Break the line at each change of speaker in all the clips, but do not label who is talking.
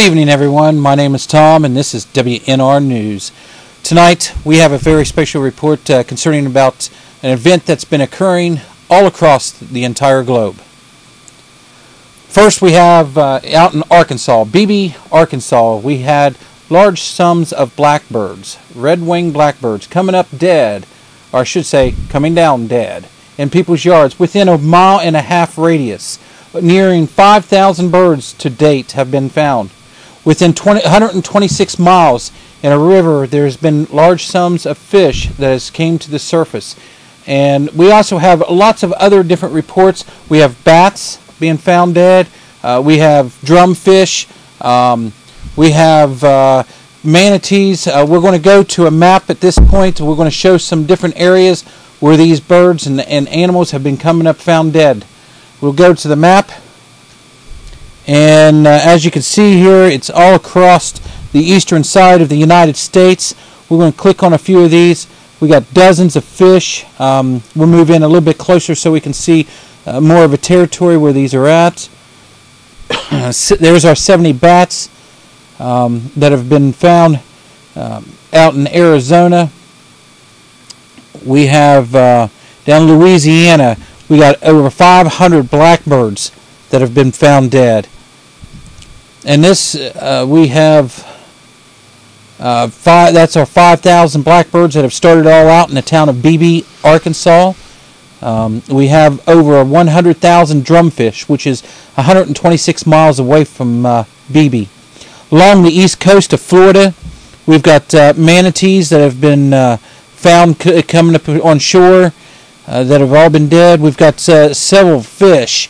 evening, everyone. My name is Tom, and this is WNR News. Tonight, we have a very special report concerning about an event that's been occurring all across the entire globe. First, we have out in Arkansas, Beebe, Arkansas, we had large sums of blackbirds, red-winged blackbirds, coming up dead, or I should say, coming down dead, in people's yards within a 1.5 mile radius. Nearing 5,000 birds to date have been found. Within 126 miles in a river, there's been large sums of fish that has came to the surface. And we also have lots of other different reports. We have bats being found dead. We have drumfish. We have manatees. We're going to go to a map at this point. We're going to show some different areas where these birds and animals have been coming up found dead. We'll go to the map, and as you can see here, it's all across the eastern side of the United States. We're going to click on a few of these. We got dozens of fish. We'll move in a little bit closer so we can see more of a territory where these are at. There's our 70 bats that have been found out in Arizona. We have down in Louisiana, we got over 500 blackbirds that have been found dead. And this, we have, that's our 5,000 blackbirds that have started all out in the town of Beebe, Arkansas. We have over 100,000 drumfish, which is 126 miles away from Beebe. Along the east coast of Florida, we've got manatees that have been found coming up on shore. That have all been dead. We've got several fish,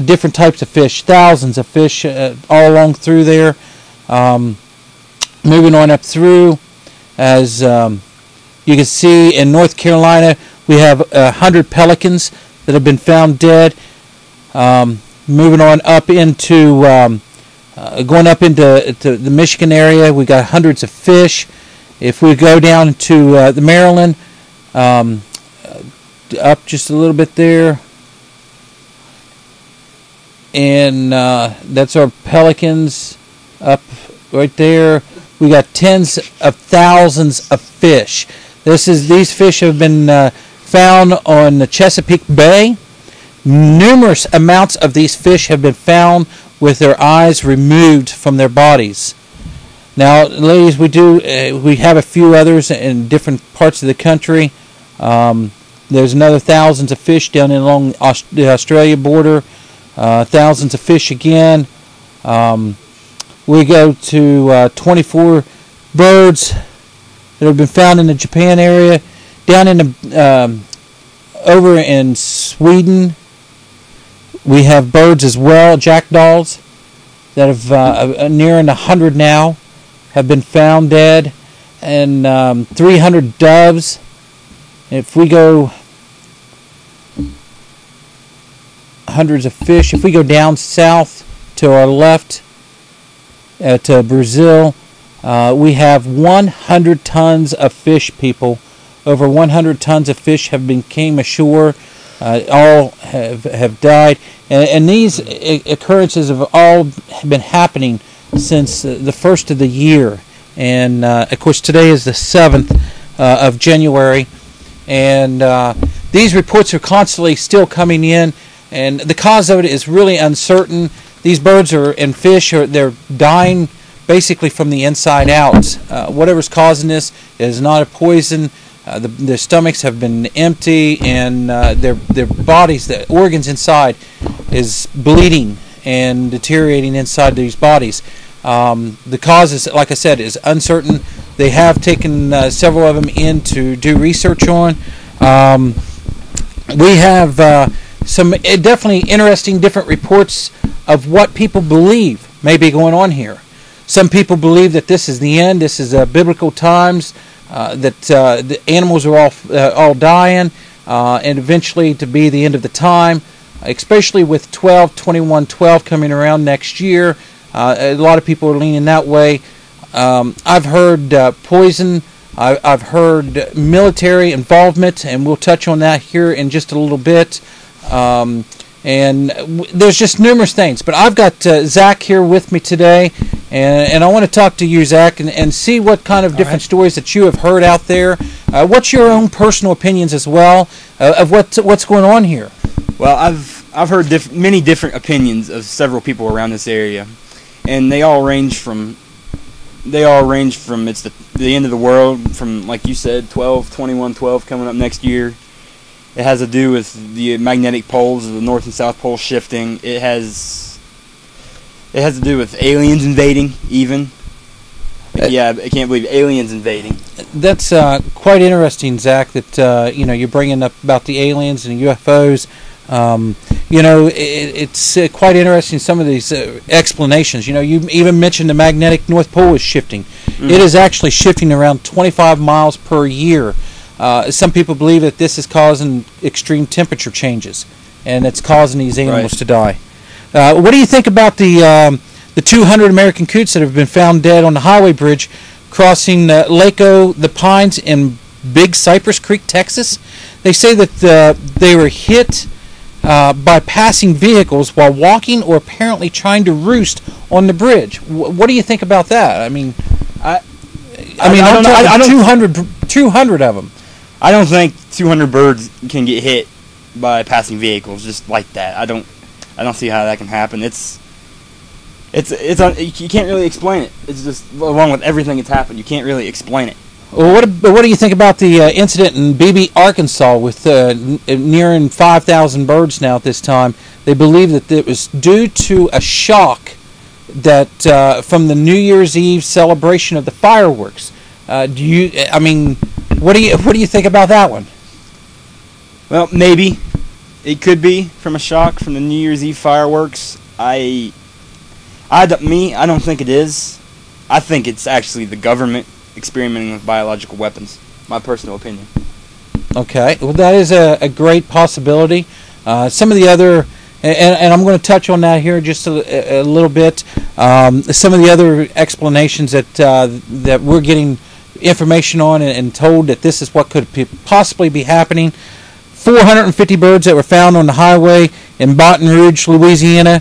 different types of fish, thousands of fish all along through there. Moving on up through, as you can see in North Carolina, we have 100 pelicans that have been found dead. Moving on up into, going up into the Michigan area, we got hundreds of fish. If we go down to the Maryland, up just a little bit there, and that's our pelicans up right there. We got tens of thousands of fish. These fish have been found on the Chesapeake Bay. Numerous amounts of these fish have been found with their eyes removed from their bodies. Now, ladies, we have a few others in different parts of the country. There's another thousands of fish down along the Australia border. Thousands of fish again. We go to 24 birds that have been found in the Japan area. Down in the over in Sweden, we have birds as well, jackdaws, that have nearing 100 now have been found dead, and 300 doves. If we go hundreds of fish, if we go down south to our left to Brazil, we have 100 tons of fish, people. Over 100 tons of fish came ashore. All have died, and these occurrences have all been happening since the first of the year. And of course, today is the 7th of January. And these reports are constantly still coming in, and the cause of it is really uncertain. These birds and fish they're dying basically from the inside out. Whatever's causing this is not a poison. Their stomachs have been empty, and their bodies, the organs inside, is bleeding and deteriorating inside these bodies. The cause is, like I said, is uncertain. They have taken several of them in to do research on. We have some definitely interesting different reports of what people believe may be going on here. Some people believe that this is the end. This is biblical times. That the animals are all dying, and eventually to be the end of the time. Especially with 12/21/12 coming around next year, a lot of people are leaning that way. I've heard poison. I've heard military involvement, and we'll touch on that here in just a little bit. And there's just numerous things. But I've got Zach here with me today, and I want to talk to you, Zach, and see what kind of different stories that you have heard out there. What's your own personal opinions as well of what's going on here?
Well, I've heard many different opinions of several people around this area, and they all range from it's the end of the world, from, like you said, 2112 coming up next year. It has to do with the magnetic poles of the North and South Pole shifting. It has to do with aliens invading, even. Yeah, I can't believe aliens invading. That's
quite interesting, Zach, that you're bringing up about the aliens and UFOs. It's quite interesting, some of these explanations. You even mentioned the magnetic North Pole is shifting. Mm-hmm. It is actually shifting around 25 miles per year. Some people believe that this is causing extreme temperature changes, and it's causing these animals to die. What do you think about the 200 American coots that have been found dead on the highway bridge crossing Lake the Pines in Big Cypress Creek, Texas? They say that they were hit by passing vehicles while walking or apparently trying to roost on the bridge. What do you think about that? I mean, I don't know. 200 of them.
I don't think 200 birds can get hit by passing vehicles just like that. I don't see how that can happen. You can't really explain it. It's just, along with everything that's happened, you can't really explain it.
Well, what do you think about the incident in Beebe, Arkansas, with nearing 5,000 birds now at this time? They believe that it was due to a shock that from the New Year's Eve celebration of the fireworks. What do you think about that one?
Well, maybe it could be from a shock from the New Year's Eve fireworks. I don't think it is. I think it's actually the government experimenting with biological weapons. My personal opinion. Okay,
well, that is a great possibility. Some of the other, and I'm going to touch on that here just a little bit. Some of the other explanations that we're getting information on and told that this is what could possibly be happening. 450 birds that were found on the highway in Baton Rouge, Louisiana.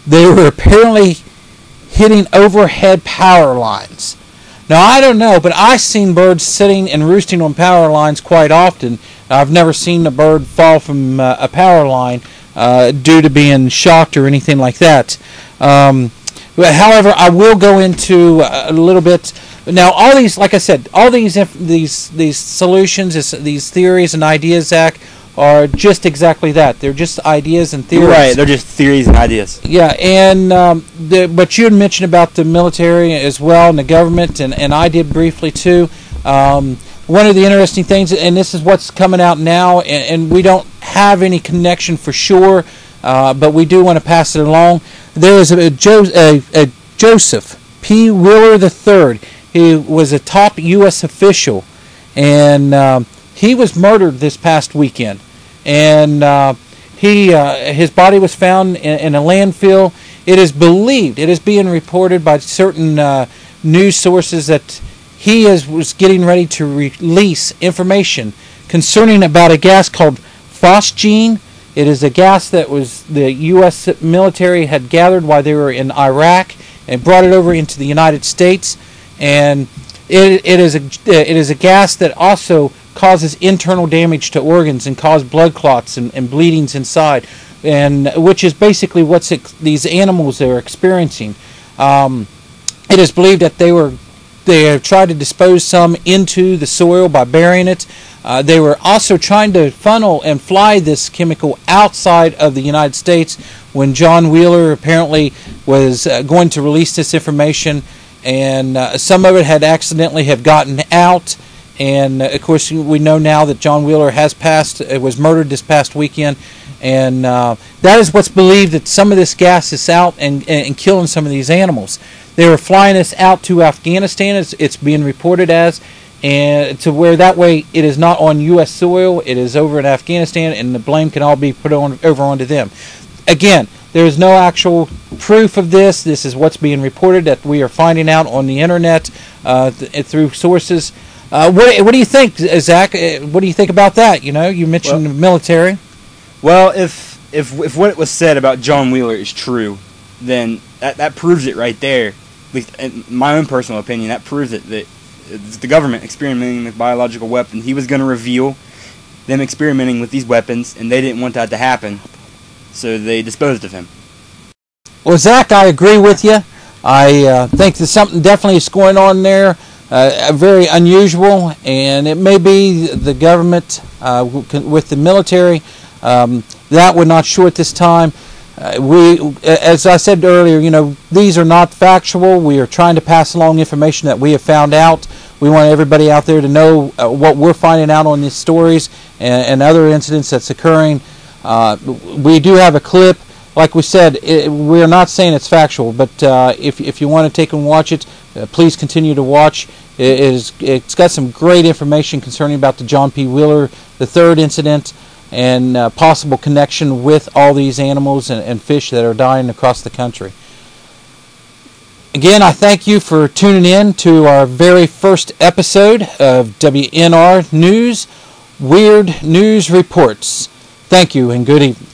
They were apparently hitting overhead power lines. Now, I don't know, but I've seen birds sitting and roosting on power lines quite often. I've never seen a bird fall from a power line due to being shocked or anything like that. However, I will go into a little bit. Now, all these, like I said, all these solutions, these theories and ideas, Zach, are just exactly that. They're just ideas and theories.
Right, they're just theories and ideas.
Yeah, and but you had mentioned about the military as well and the government, and I did briefly too. One of the interesting things, and this is what's coming out now, and we don't have any connection for sure, but we do want to pass it along. There is a Joseph P. Wheeler III. He was a top U.S. official, and he was murdered this past weekend, and his body was found in a landfill. It is believed, it is being reported by certain news sources that he was getting ready to release information concerning about a gas called phosgene. It is a gas that was the U.S. military had gathered while they were in Iraq and brought it over into the United States, and it is a gas that also causes internal damage to organs and cause blood clots and bleedings inside, and which is basically what these animals are experiencing. It is believed that they have tried to dispose some into the soil by burying it. They were also trying to funnel and fly this chemical outside of the United States when John Wheeler apparently was going to release this information, and some of it had accidentally have gotten out. And of course, we know now that John Wheeler has was murdered this past weekend, and that is what's believed, that some of this gas is out and killing some of these animals. They were flying this out to Afghanistan, it's being reported as, and to where that way it is not on U.S. soil, it is over in Afghanistan, and the blame can all be put over onto them. Again, there is no actual proof of this. This is what's being reported that we are finding out on the internet through sources. What do you think, Zach? What do you think about that? You mentioned the military.
Well, if what was said about John Wheeler is true, then that proves it right there. at least in my own personal opinion, that proves it, that it's the government experimenting with biological weapons. He was going to reveal them experimenting with these weapons, and they didn't want that to happen, so they disposed of him.
Well, Zach, I agree with you. I think that something definitely is going on there, very unusual, and it may be the government with the military. That we're not sure at this time. As I said earlier, these are not factual. We are trying to pass along information that we have found out. We want everybody out there to know what we're finding out on these stories and other incidents that's occurring. We do have a clip. Like we said, we're not saying it's factual, but if you want to take and watch it, please continue to watch. It's got some great information concerning about the John P. Wheeler III incident and possible connection with all these animals and fish that are dying across the country. Again, I thank you for tuning in to our very first episode of WNR News, Weird News Reports. Thank you and good evening.